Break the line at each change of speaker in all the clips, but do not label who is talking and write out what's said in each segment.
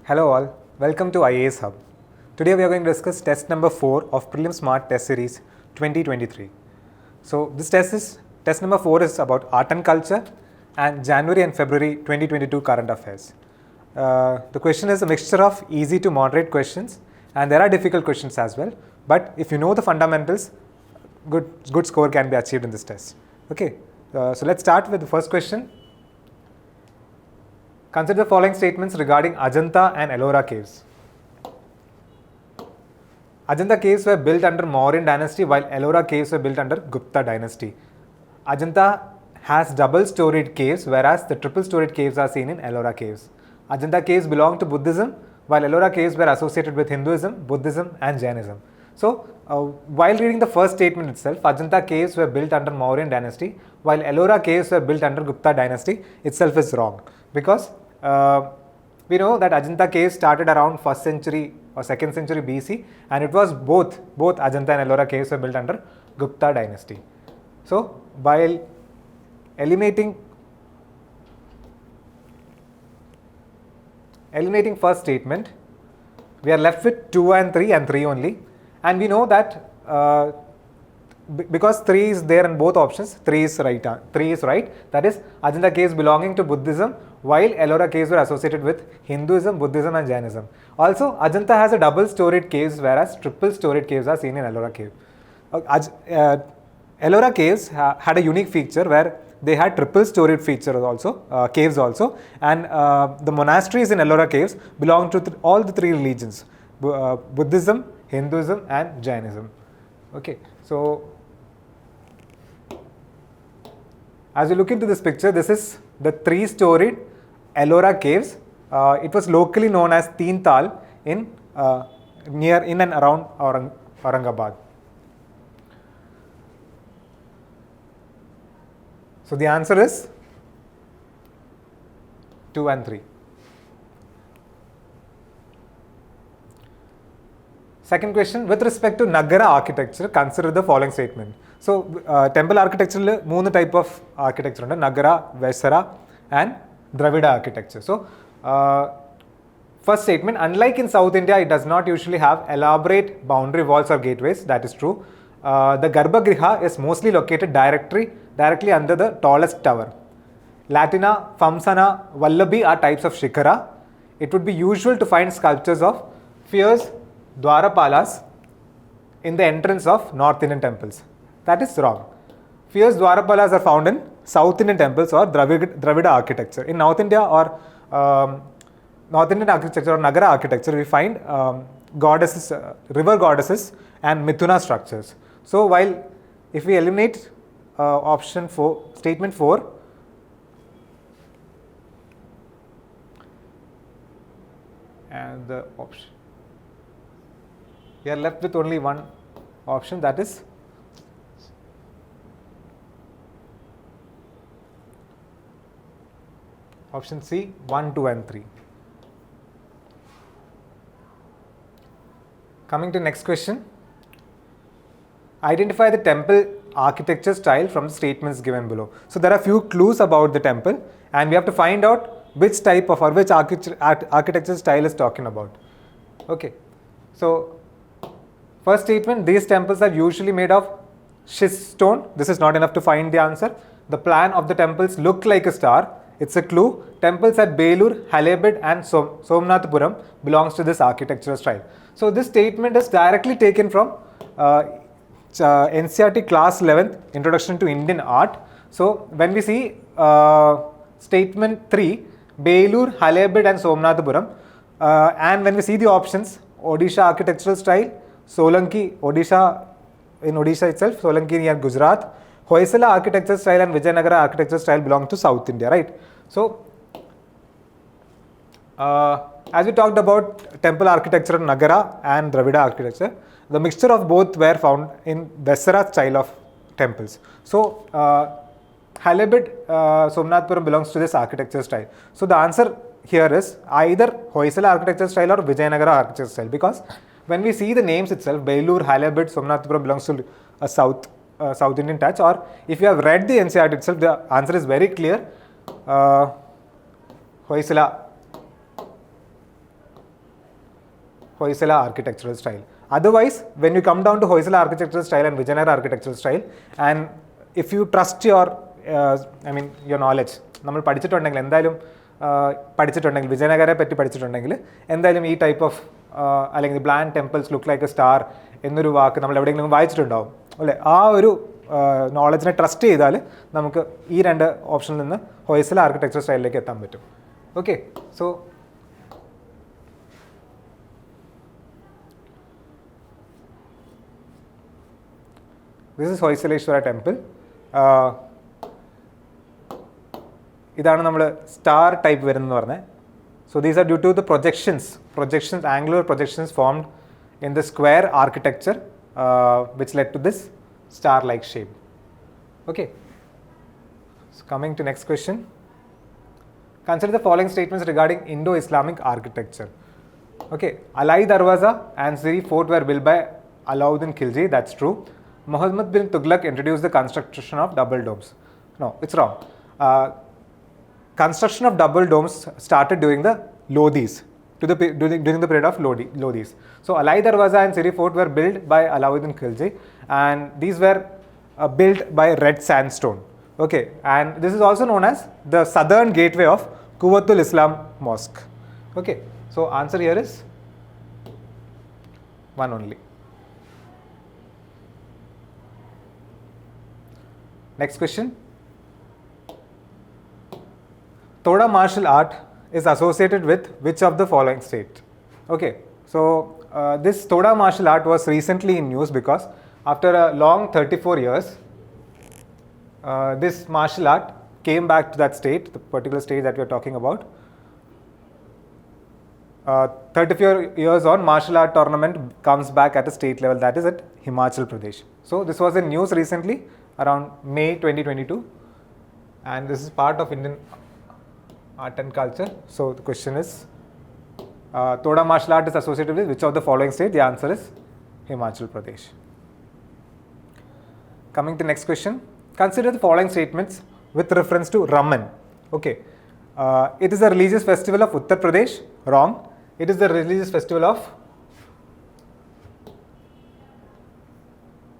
Hello all, welcome to IAS Hub. Today we are going to discuss test number 4 of PrelimSmart test series 2023. So this test number 4 is about art and culture and January and February 2022 current affairs. The question is a mixture of easy to moderate questions and there are difficult questions as well. But if you know the fundamentals, good score can be achieved in this test. Okay, so let's start with the first question. Consider the following statements regarding Ajanta and Ellora caves. Ajanta caves were built under Mauryan dynasty while Ellora caves were built under Gupta dynasty. Ajanta has double-storied caves whereas the triple-storied caves are seen in Ellora caves. Ajanta caves belong to Buddhism while Ellora caves were associated with Hinduism, Buddhism and Jainism. So, while reading the first statement itself, Ajanta caves were built under Mauryan dynasty while Ellora caves were built under Gupta dynasty itself is wrong because we know that Ajanta caves started around 1st century or 2nd century BC and it was both Ajanta and Ellora caves were built under Gupta dynasty. So, while eliminating first statement, we are left with 2 and 3 only, and we know that because 3 is there in both options, 3 is right. That is, Ajanta caves belonging to Buddhism while Ellora caves were associated with Hinduism, Buddhism and Jainism. Also, Ajanta has a double-storied caves whereas triple-storied caves are seen in Ellora cave. Ellora caves had a unique feature where they had triple-storied features also, caves also, and the monasteries in Ellora caves belong to all the 3 religions, Buddhism, Hinduism and Jainism. Okay, so as you look into this picture, this is the 3-storied Ellora caves. It was locally known as Teen Tal in and around Aurangabad. So the answer is 2 and 3. Second question, with respect to Nagara architecture, consider the following statement. So, temple architecture, 3 type of architecture, Nagara, Vesara and Dravida architecture. So, first statement, unlike in South India, it does not usually have elaborate boundary walls or gateways, that is true. The Garbhagriha is mostly located directly under the tallest tower. Latina, Famsana, Vallabhi are types of Shikara. It would be usual to find sculptures of fierce Dwarapalas in the entrance of North Indian temples. That is wrong. Fierce Dwarapalas are found in South Indian temples or Dravida architecture. In North India or North Indian architecture or Nagara architecture, we find goddesses, river goddesses and Mithuna structures. So, while if we eliminate option 4, statement 4, and the option, we are left with only one option, that is option C, 1, 2 and 3. Coming to next question. Identify the temple architecture style from the statements given below. So there are few clues about the temple and we have to find out which type of or which architecture style is talking about. Okay. So first statement, these temples are usually made of schist stone. This is not enough to find the answer. The plan of the temples look like a star. It's a clue. Temples at Belur, Halebid and Somnathpuram belongs to this architectural style. So this statement is directly taken from NCERT class 11th Introduction to Indian Art. So when we see statement 3, Belur, Halebid and Somnathpuram, and when we see the options, Odisha architectural style, Solanki, Odisha, in Odisha itself, Solanki near Gujarat, Hoysala architecture style and Vijayanagara architecture style belong to South India, right? So, as we talked about temple architecture, Nagara and Dravida architecture, the mixture of both were found in Vesara style of temples. So, Halebid, Somnathpuram belongs to this architecture style. So, the answer here is either Hoysala architecture style or Vijayanagara architecture style, because when we see the names itself, Belur, Halebid, Somnathpuram belongs to a South Indian touch, or if you have read the NCERT itself, the answer is very clear. Hoysala Hoysala architectural style. Otherwise, when you come down to Hoysala architectural style and Vijayanagara architectural style, and if you trust your your knowledge, നമ്മൾ പഠിച്ചിട്ടുണ്ടെങ്കിൽ എന്തായാലും പഠിച്ചിട്ടുണ്ടെങ്കിൽ വിജയനഗരെ പറ്റി പഠിച്ചിട്ടുണ്ടെങ്കിൽ എന്തായാലും ഈ type of അല്ലെങ്കിൽ blend temples look like A star എന്നൊരു വാക്ക് നമ്മൾ എവിടെയെങ്കിലും വായിച്ചിട്ടുണ്ടാവും അല്ലേ? ആ ഒരു നോളജിനെ ട്രസ്റ്റ് ചെയ്താൽ നമുക്ക് ഈ രണ്ട് ഓപ്ഷനിൽ നിന്ന് ഹൊയ്സല ആർക്കിടെക്ചർ സ്റ്റൈലിലേക്ക് എത്താൻ പറ്റും. Okay, so this is Hoysaleswara temple. ഇതാണ് നമ്മൾ സ്റ്റാർ ടൈപ്പ് വരുന്നതെന്ന് പറഞ്ഞത്. So these are due to the projections angular projections formed in the square architecture which led to this star like shape. Okay, so coming to next question, consider the following statements regarding Indo-Islamic architecture. Okay, Alai Darwaza and Siri Fort were built by Alauddin Khilji, that's true. Muhammad bin Tughlaq introduced the construction of double domes. No, it's wrong. Construction of double domes started during the Lodhis, during the period of Lodhis. So Alai Darwaza and Siri Fort were built by Alauddin Khilji, and these were built by red sandstone. Okay, and this is also known as the southern gateway of Quwwatul Islam Mosque. Okay, so answer here is one only. Next question. Toda martial art is associated with which of the following state? Okay, so this Toda martial art was recently in news because after a long 34 years, this martial art came back to that state, the particular state that we are talking about. 34 years on, martial art tournament comes back at a state level, that is at Himachal Pradesh. So this was in news recently around May 2022, and this is part of Indian art and culture. So the question is, Toda martial art is associated with which of the following state? The answer is Himachal Pradesh. Coming to next question, consider the following statements with reference to Raman. Okay, it is the religious festival of Uttar Pradesh. Wrong. It is the religious festival of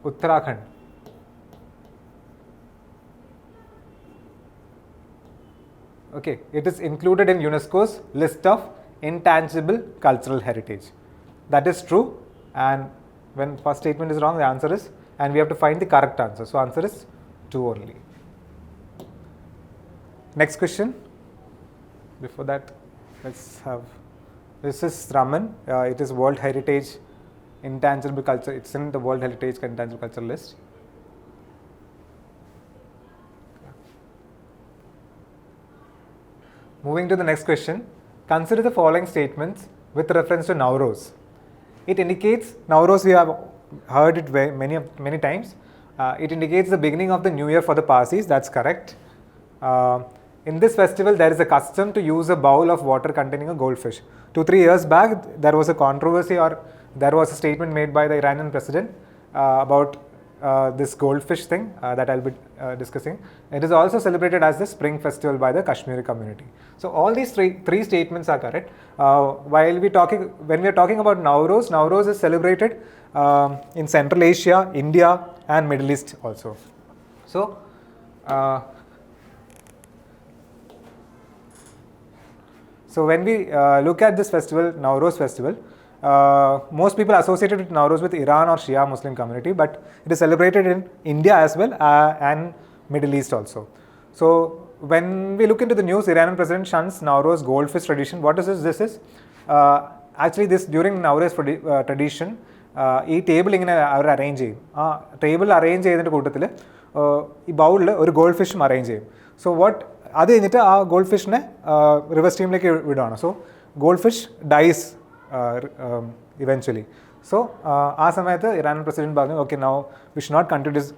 Uttarakhand. Okay, it is included in UNESCO's list of intangible cultural heritage. That is true, and when first statement is wrong, the answer is, and we have to find the correct answer. So answer is 2 only. Next question. Before that, let's have, this is Raman. It is World Heritage Intangible Culture. It's in the World Heritage Intangible Culture list. Moving to the next question, consider the following statements with reference to Nowruz. It indicates, Nowruz we have heard it many times, it indicates the beginning of the new year for the Parsis, that's correct. In this festival there is a custom to use a bowl of water containing a goldfish. 2-3 years back there was a controversy, or there was a statement made by the Iranian president about this goldfish thing that I'll be discussing. It is also celebrated as the Spring Festival by the Kashmiri community. So all these three statements are correct. When we are talking about Nowruz, Nowruz is celebrated in Central Asia, India and Middle East also. So when we look at this festival, Nowruz festival, most people associated with Nowruz with Iran or Shia Muslim community, but it is celebrated in India as well and Middle East also. So when we look into the news, Iranian president shuns Nowruz goldfish tradition. What is this? This is actually this during Nowruz tradition, ഈ table ഇങ്ങനെ അവർ arrange ചെയ്യും. ആ table arrange ചെയ്തതിൻ്റെ കൂട്ടത്തിൽ ഈ ബൗളിൽ ഒരു gold ഫിഷും അറേഞ്ച് ചെയ്യും. സോ അത് കഴിഞ്ഞിട്ട് ആ ഗോൾഡ് ഫിഷിനെ റിവർ സ്ട്രീമിലേക്ക് വിടുകയാണ്. So gold fish dies eventually. So ആ സമയത്ത് ഇറാൻ പ്രസിഡന്റ് പറഞ്ഞു, okay now we should not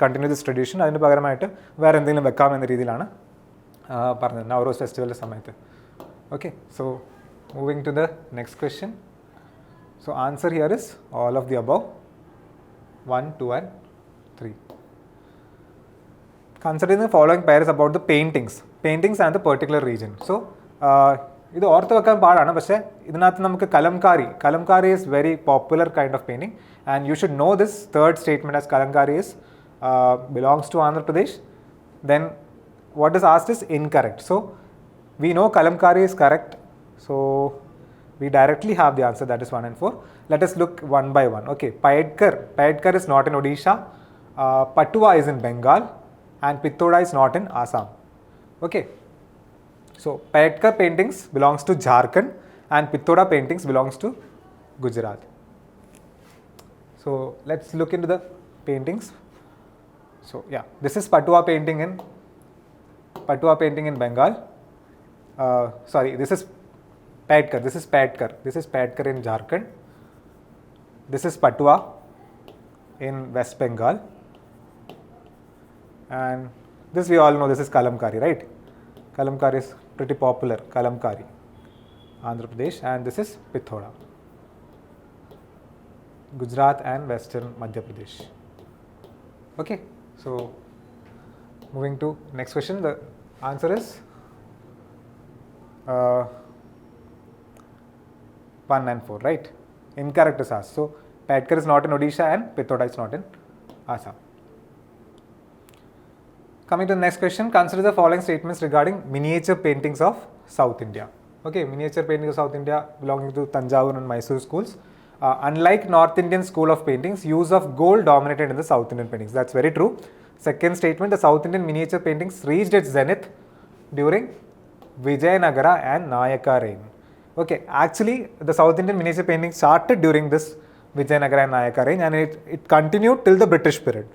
continue this tradition, അതിന് പകരമായിട്ട് വേറെ എന്തെങ്കിലും വെക്കാം എന്ന രീതിയിലാണ് പറഞ്ഞത് നവറോസ് ഫെസ്റ്റിവലിൻ്റെ സമയത്ത്. Okay, so moving to the next question. So answer here is all of the above, 1, 2 and 3. Considering the following pairs about the paintings and the particular region. So ഇത് ഓർത്ത് വെക്കാൻ പാടാണ്, പക്ഷേ ഇതിനകത്ത് നമുക്ക് Kalamkari is very popular kind of painting, and you should know this third statement as Kalamkari is belongs to Andhra Pradesh. Then what is asked is incorrect. So we know Kalamkari is correct, so we directly have the answer, that is 1 and 4. Let us look one by one. Okay, Paidkar is not in Odisha, Patua is in Bengal, and Pithoda is not in Assam. Okay, so Paidkar paintings belongs to Jharkhand and Pithoda paintings belongs to Gujarat. So let's look into the paintings. So yeah, this is Patua painting in Bengal. Sorry, this is Paidkar. This is Paidkar in Jharkhand. This is Patua in West Bengal. And this we all know, this is Kalamkari, right? Kalamkari is pretty popular, Kalamkari, Andhra Pradesh, and this is Pithoda, Gujarat and Western Madhya Pradesh. Okay, so moving to next question, the answer is 1 and 4, right? Incorrect is asked. So Paidkar is not in Odisha and Pithoda is not in Assam. Coming to the next question, consider the following statements regarding miniature paintings of South India. Okay, miniature paintings of South India belonging to Tanjavur and Mysore schools. Unlike North Indian school of paintings, use of gold dominated in the South Indian paintings. That's very true. Second statement, the South Indian miniature paintings reached its zenith during Vijayanagara and Nayaka reign. Okay, actually the South Indian miniature painting started during this Vijayanagara and Nayaka reign, and it continued till the British period.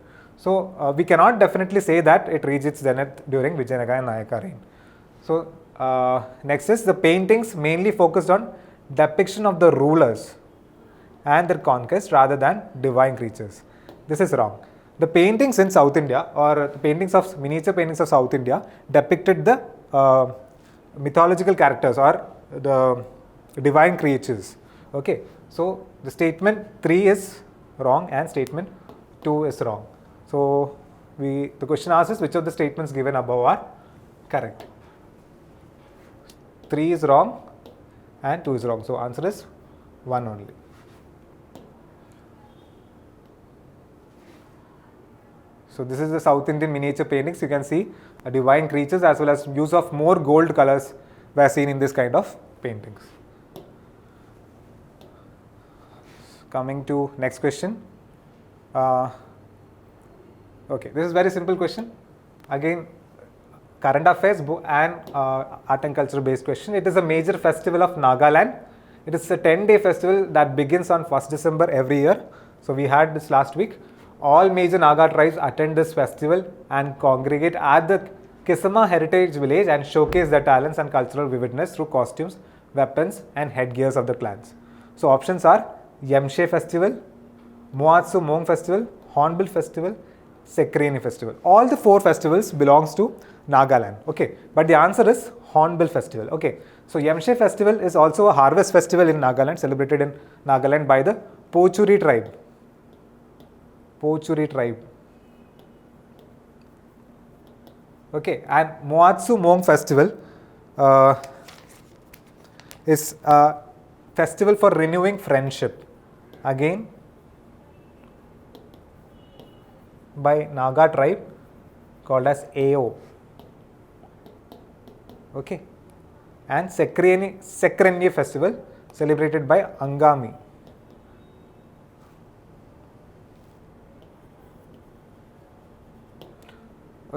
So we cannot definitely say that it reached its zenith during Vijayanagara and Nayaka reign. So next is the paintings mainly focused on depiction of the rulers and their conquest rather than divine creatures. This is wrong. The paintings in South India, or the miniature paintings of South India, depicted the mythological characters or the divine creatures. Okay, so the statement 3 is wrong and statement 2 is wrong. So the question asks is which of the statements given above are correct. 3 is wrong and 2 is wrong. So answer is 1 only. So this is the South Indian miniature paintings. You can see divine creatures as well as use of more gold colors were seen in this kind of paintings. Coming to next question. Okay, this is very simple question. Again, current affairs and art and culture based question. It is a major festival of Nagaland. It is a 10-day festival that begins on 1st December every year. So we had this last week. All major Naga tribes attend this festival and congregate at the Kisama Heritage Village and showcase their talents and cultural vividness through costumes, weapons and headgears of the clans. So options are Yemshe Festival, Moatsu Mong Festival, Hornbill Festival, Sekreni Festival. All the 4 festivals belongs to Nagaland. Okay, but the answer is Hornbill Festival. Okay, so Yemshe Festival is also a harvest festival in Nagaland, celebrated in Nagaland by the Pochuri tribe. Okay, and Moatsu Mong Festival is a festival for renewing friendship, again by Naga tribe called as Ao. Okay, and Sekreni Festival celebrated by Angami.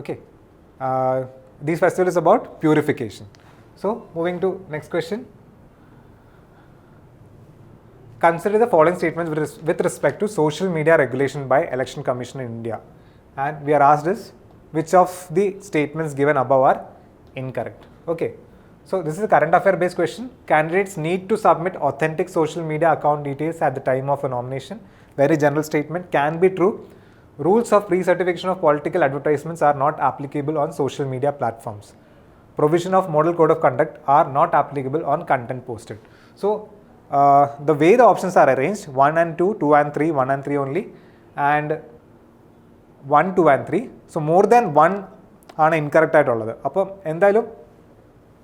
Okay, these festivals is about purification. So moving to next question. Consider the following statements with respect to social media regulation by Election Commission in India. And we are asked is which of the statements given above are incorrect. Okay, so this is a current affair based question. Candidates need to submit authentic social media account details at the time of a nomination. Very general statement, can be true. Rules of pre-certification of political advertisements are not applicable on social media platforms. Provision of model code of conduct are not applicable on content posted. So the way the options are arranged, 1 and 2, 2 and 3, 1 and 3 only, and 1, 2 and 3. So more than 1 ആണ് incorrect ആയിട്ടുള്ളത്. അപ്പം എന്തായാലും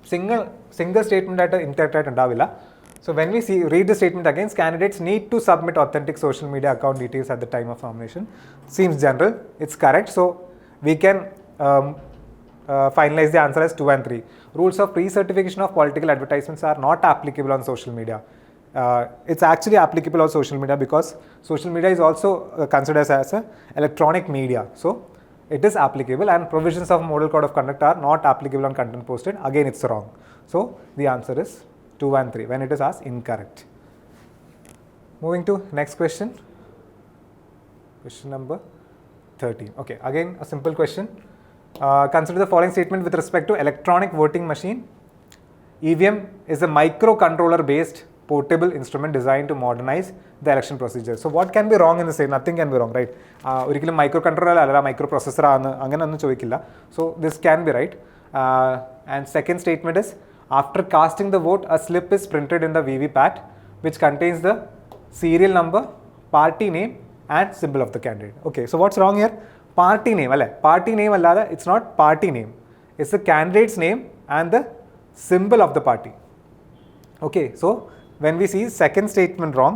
single statement at incorrect undavilla. So when we read the statement again, candidates need to submit authentic social media account details at the time of nomination. Seems general, it's correct. So we can finalize the answer as 2 and 3. Rules of pre-certification of political advertisements are not applicable on social media. It's actually applicable on social media because social media is also considered as an electronic media. So it is applicable, and provisions of model code of conduct are not applicable on content posted. Again, it's wrong. So the answer is 2 and 3 when it is asked incorrect. Moving to next question. Question number 13. Okay, again a simple question. Consider the following statement with respect to electronic voting machine. EVM is a microcontroller based portable instrument designed to modernize the election procedure. So what can be wrong in the same? Nothing can be wrong, right? ഒരിക്കലും microcontroller അല്ല microprocessor ആണ് അങ്ങനെയൊന്നും ചോദിക്കില്ല. So this can be right. And second statement is, after casting the vote, a slip is printed in the VVPAT which contains the serial number, party name and symbol of the candidate. Okay, so what's wrong here? Party name, alle? Party name allada, it's not party name. It's the candidate's name and the symbol of the party. Okay, so when we see second statement wrong,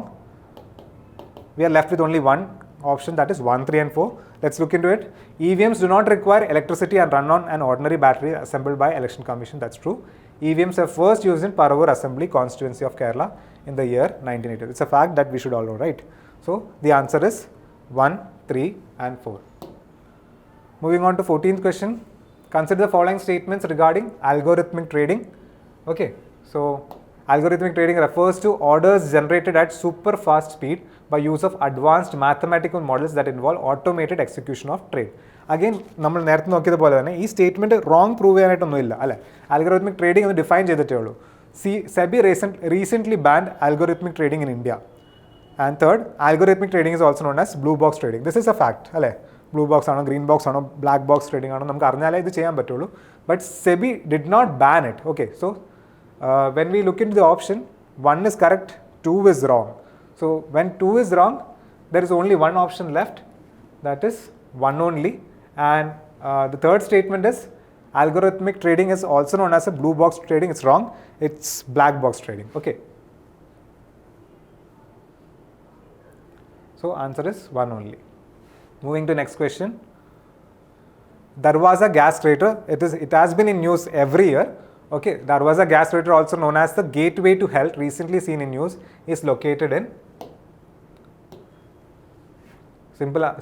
we are left with only one option, that is 1, 3 and 4. Let's look into it. EVMs do not require electricity and run on an ordinary battery assembled by Election Commission. That's true. EVMs are first used in Paravur Assembly constituency of Kerala in the year 1980. It's a fact that we should all know, right? So the answer is 1, 3 and 4. Moving on to 14th question. Consider the following statements regarding algorithmic trading. Okay, so algorithmic trading refers to orders generated at super fast speed by use of advanced mathematical models that involve automated execution of trade. Again, നമ്മൾ നേരത്തെ നോക്കിയതുപോലെ തന്നെ ഈ statement wrong prove ചെയ്യാനായിട്ടൊന്നുമില്ല അല്ലേ. അൽഗോറിത്മിക് trading ഒന്ന് define ചെയ്തിട്ടേ ഉള്ളൂ. SEBI recently banned algorithmic trading in India. And third, algorithmic trading is also known as blue box trading. This is a fact അല്ലേ. Blue box ആണോ ഗ്രീൻ ബോക്സ് ആണോ black box trading ആണോ നമുക്ക് അറിഞ്ഞാലേ ഇത് ചെയ്യാൻ പറ്റുള്ളൂ. But SEBI did not ban it. Okay, so when we look into the option, 1 is correct, 2 is wrong. So when 2 is wrong, there is only one option left, that is 1 only. And the third statement is algorithmic trading is also known as a blue box trading. It's wrong, it's black box trading. Okay, so answer is 1 only. Moving to next question. Darwaza gas crater, it has been in news every year. Okay, Darwaza gas crater, also known as the gateway to health, recently seen in news, is located in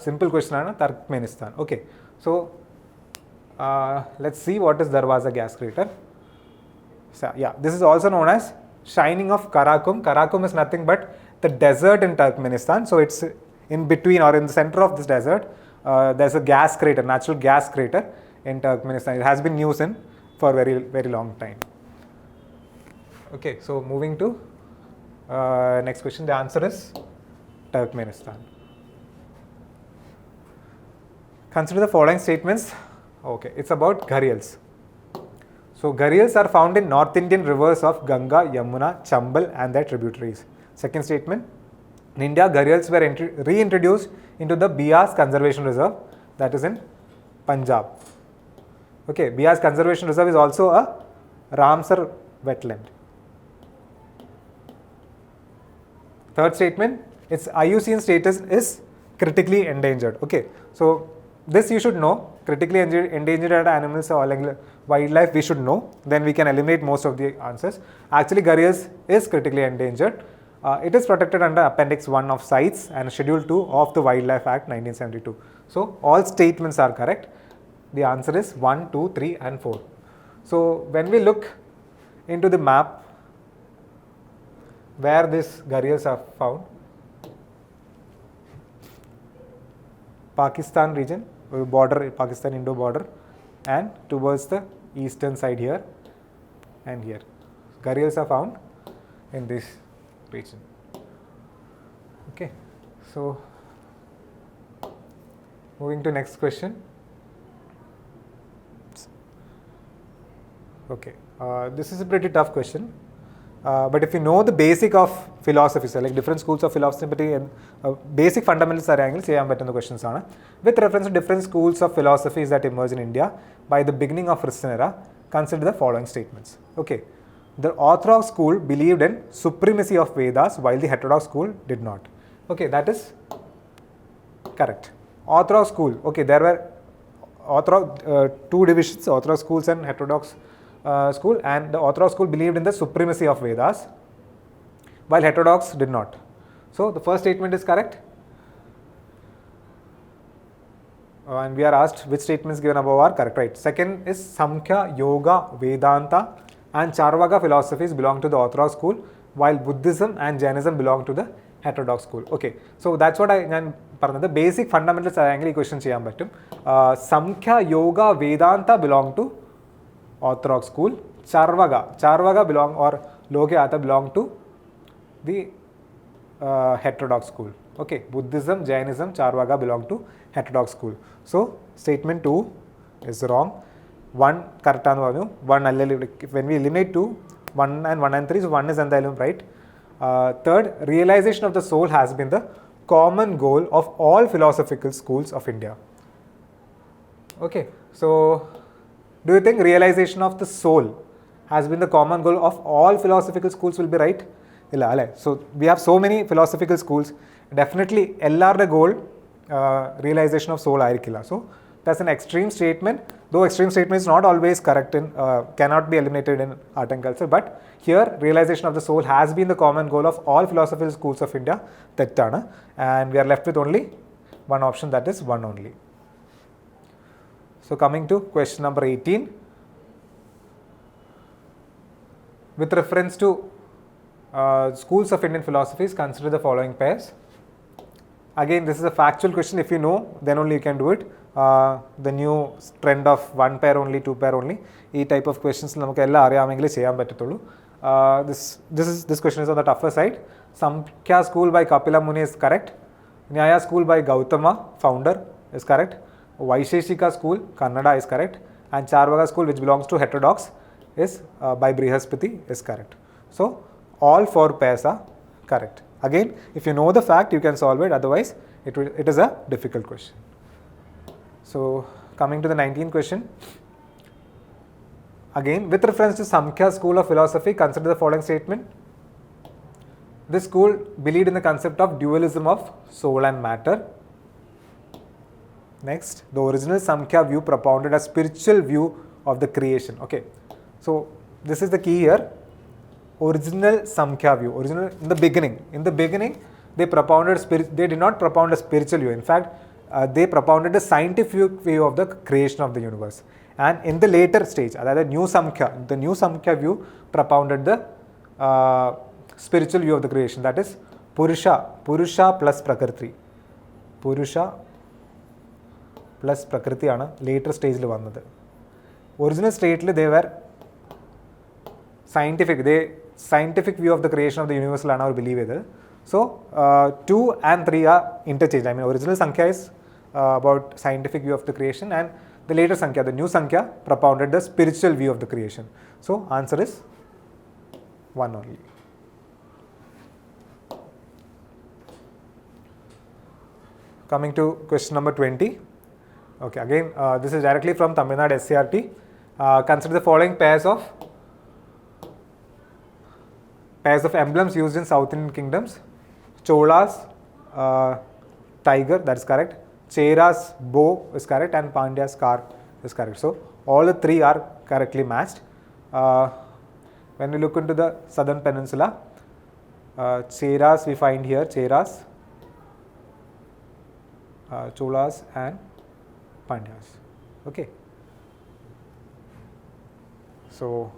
simple question ആണ്, Turkmenistan. Okay, so let's see what is Darwaza gas crater. So yeah, this is also known as shining of Karakum. Karakum is nothing but the desert in Turkmenistan. So it's in between or in the center of this desert. There's a gas crater, natural gas crater in Turkmenistan. It has been used for very long time. Okay, so moving to next question. The answer is Turkmenistan. Consider the following statements. Okay, it's about gharials. So gharials are found in North Indian rivers of Ganga, Yamuna, Chambal and their tributaries. Second statement, in India, gharials were reintroduced into the Beas Conservation Reserve, that is in Punjab. Okay, Beas Conservation Reserve is also a Ramsar wetland. Third statement, its IUCN status is critically endangered. Okay, so this you should know. Critically endangered animals or wildlife we should know. Then we can eliminate most of the answers. Actually, gharials is critically endangered. It is protected under Appendix 1 of CITES and Schedule 2 of the Wildlife Act 1972. So all statements are correct. The answer is 1, 2, 3 and 4. So when we look into the map where these gharials are found, Pakistan region, border, Pakistan-Indo border, and towards the eastern side here and here. Gharials are found in this region. Okay, so moving to next question. Okay, this is a pretty tough question. But if you know the basic of philosophy, so like different schools of philosophy and basic fundamentals are angles, the questions are with reference to different schools of philosophies that emerged in India by the beginning of Christian era, Consider the following statements. Okay, the Orthodox school believed in supremacy of Vedas while the heterodox school did not. Okay, that is correct. Orthodox school, okay, there were two divisions, Orthodox schools and heterodox school, and the Orthodox school believed in the supremacy of Vedas while heterodox did not. So the first statement is correct. And we are asked which statements given above are correct, right? Second is Samkhya, Yoga, Vedanta and Charvaka philosophies belong to the Orthodox school while Buddhism and Jainism belong to the heterodox school. Okay, so that's what I the basic fundamentals I question cheyan pattum. Samkhya, Yoga, Vedanta belong to Orthodox school. Charvaka belong, or Lokayata belong to the heterodox school. Okay, Buddhism, Jainism, Charvaka belong to heterodox school. So statement 2 is wrong. 1 correct aanu, 1 when we eliminate 2, 1 and 3, so 1 is right. Third, realization of the soul has been the common goal of all philosophical schools of India. Okay, so do you think realization of the soul has been the common goal of all philosophical schools will be right? So we have so many philosophical schools. Definitely, the goal realization of soul aayirikilla. So that's an extreme statement. Though extreme statement is not always correct in cannot be eliminated in art and culture, but here realization of the soul has been the common goal of all philosophical schools of India. Tettana, and we are left with only one option, that is 1 only. So coming to question number 18, with reference to schools of Indian philosophies, consider the following pairs. Again, this is a factual question. If you know, then only you can do it. The new trend of 1 pair only, 2 pair only. This type of questions this question is on the tougher side. Samkhya school by Kapila Muni is correct. Nyaya school by Gautama, founder, is correct. Vaisheshika school, Kannada, is correct. And Charvaka school, which belongs to heterodox, is by Brihaspati, is correct. So all 4 pairs are correct. Again, if you know the fact, you can solve it. Otherwise, it is a difficult question. So coming to the 19th question. Again, with reference to Samkhya school of philosophy, consider the following statement. This school believed in the concept of dualism of soul and matter. Next, the original Samkhya view propounded a spiritual view of the creation. Okay, so this is the key here. Original Samkhya view, original in the beginning they propounded they did not propound a spiritual view. In fact, they propounded a scientific view of the creation of the universe. And in the later stage, the new Samkhya view propounded the spiritual view of the creation, that is Purusha plus Prakriti. Purusha plus Prakriti aanu later stage lu vannathu. Original state lu they were scientific view of the creation of the universe la our believe it. So 2 and 3 are interchanged. I mean, original Sankhya is about scientific view of the creation, and the later Sankhya, the new Sankhya, propounded the spiritual view of the creation. So answer is 1 only. Coming to question number 20. Okay, again this is directly from Tamil Nadu SCRT. Consider the following pairs of emblems used in South Indian kingdoms. Cholas, tiger, that is correct. Chera's bow is correct, and Pandya's car is correct. So all the 3 are correctly matched. When we look into the southern peninsula, Cheras we find here, Cheras, Cholas and Pandyas. Okay. So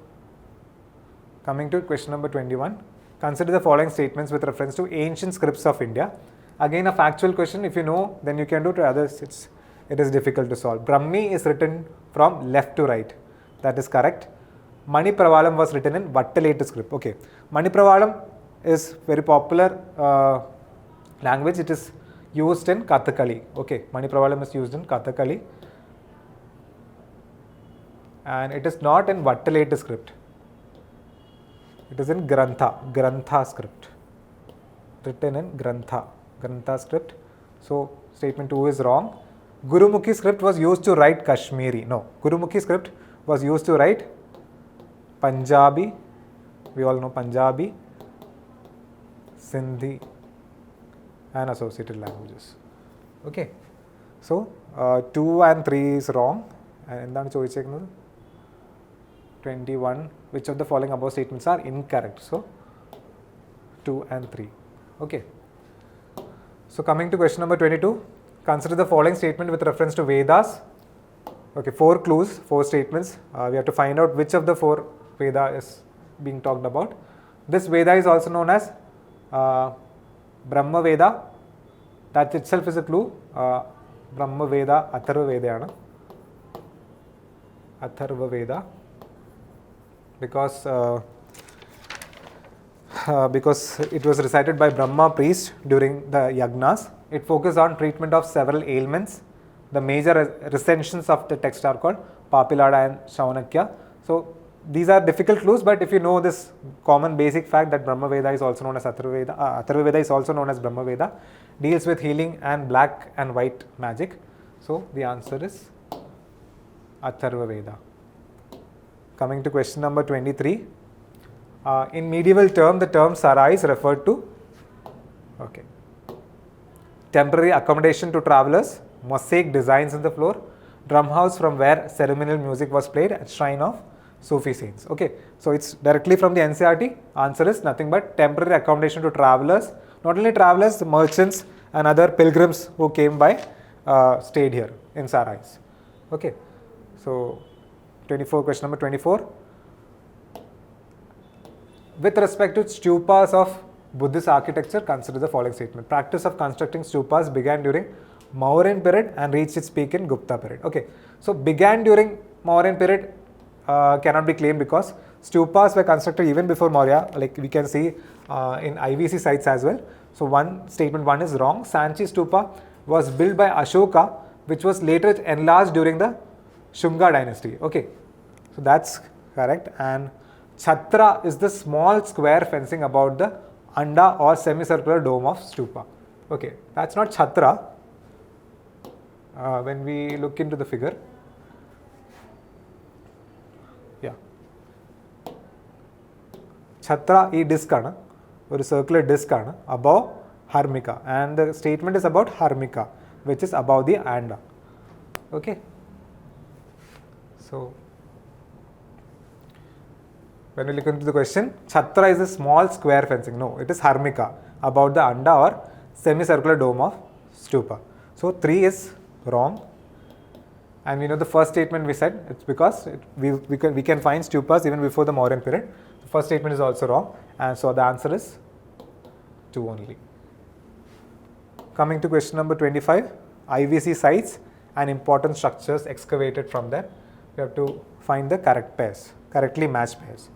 coming to question number 21, consider the following statements with reference to ancient scripts of India. Again, a factual question. If you know, then you can do. To others, it is difficult to solve. Brahmi is written from left to right. That is correct. Mani Pravalam was written in Vattalete script. Okay. Mani Pravalam is very popular language. It is used in Kathakali. Okay. Mani Pravalam is used in Kathakali. And it is not in Vattalete script. It is in Grantha script. Written in Grantha script. So statement 2 is wrong. Gurumukhi script was used to write Kashmiri. No, Gurumukhi script was used to write Punjabi, we all know Punjabi, Sindhi and associated languages. Okay, so 2 and 3 is wrong. And 21, which of the following above statements are incorrect? So 2 and 3. Okay, so coming to question number 22, consider the following statement with reference to Vedas. Okay, 4 clues, 4 statements. We have to find out which of the 4 Veda is being talked about. This Veda is also known as Brahma Veda. That itself is a clue. Brahma Veda, Atharva Veda. Atharva Veda, because it was recited by Brahma priest during the yagnas. It focused on treatment of several ailments. The major recensions of the text are called Papilada and Shaunakya. So these are difficult clues, but if you know this common basic fact that Brahma Veda is also known as Atharva Veda, Atharva Veda is also known as Brahma Veda, deals with healing and black and white magic. So the answer is Atharva Veda. Coming to question number 23. In medieval term, the term sarai is referred to temporary accommodation to travelers, mosaic designs in the floor, drum house from where ceremonial music was played at shrine of Sufi saints. Okay, so it's directly from the NCERT. Answer is nothing but temporary accommodation to travelers. Not only travelers, merchants and other pilgrims who came by stayed here in sarais. Okay, so 24, question number 24. With respect to stupas of Buddhist architecture, consider the following statement. Practice of constructing stupas began during Mauryan period and reached its peak in Gupta period. Okay, so began during Mauryan period cannot be claimed because stupas were constructed even before Maurya, like we can see in IVC sites as well. So statement 1 is wrong. Sanchi stupa was built by Ashoka, which was later enlarged during the Shunga dynasty. Okay, so that's correct. And Chhatra is the small square fencing about the anda or semicircular dome of stupa. Okay, that's not Chhatra. When we look into the figure, yeah, Chhatra is disc aanu, or circular disc aanu, above Harmika, and the statement is about Harmika, which is above the anda. Okay, so when we look into the question, Chhatra is a small square fencing. No, it is Harmika, about the anda or semicircular dome of stupa. So 3 is wrong. And we know the first statement we said, it's because we can find stupas even before the Mauryan period. The first statement is also wrong, and so the answer is 2 only. Coming to question number 25, IVC sites and important structures excavated from there. We have to find the correct pairs, correctly matched pairs.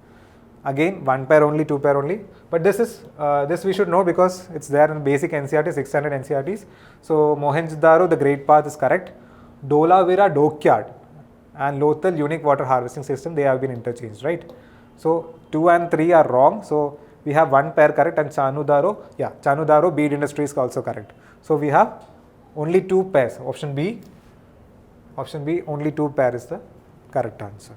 Again, 1 pair only, 2 pair only, but this we should know because it's there in basic NCERT, 600 NCERTs. So Mohenjo-daro, the Great Path is correct. Dholavira Dockyard and Lothal Unique Water Harvesting System, they have been interchanged, right? So 2 and 3 are wrong. So we have 1 pair correct, and Chanudaro Bead Industry is also correct. So we have only 2 pairs. Option B, only 2 pair is the correct answer.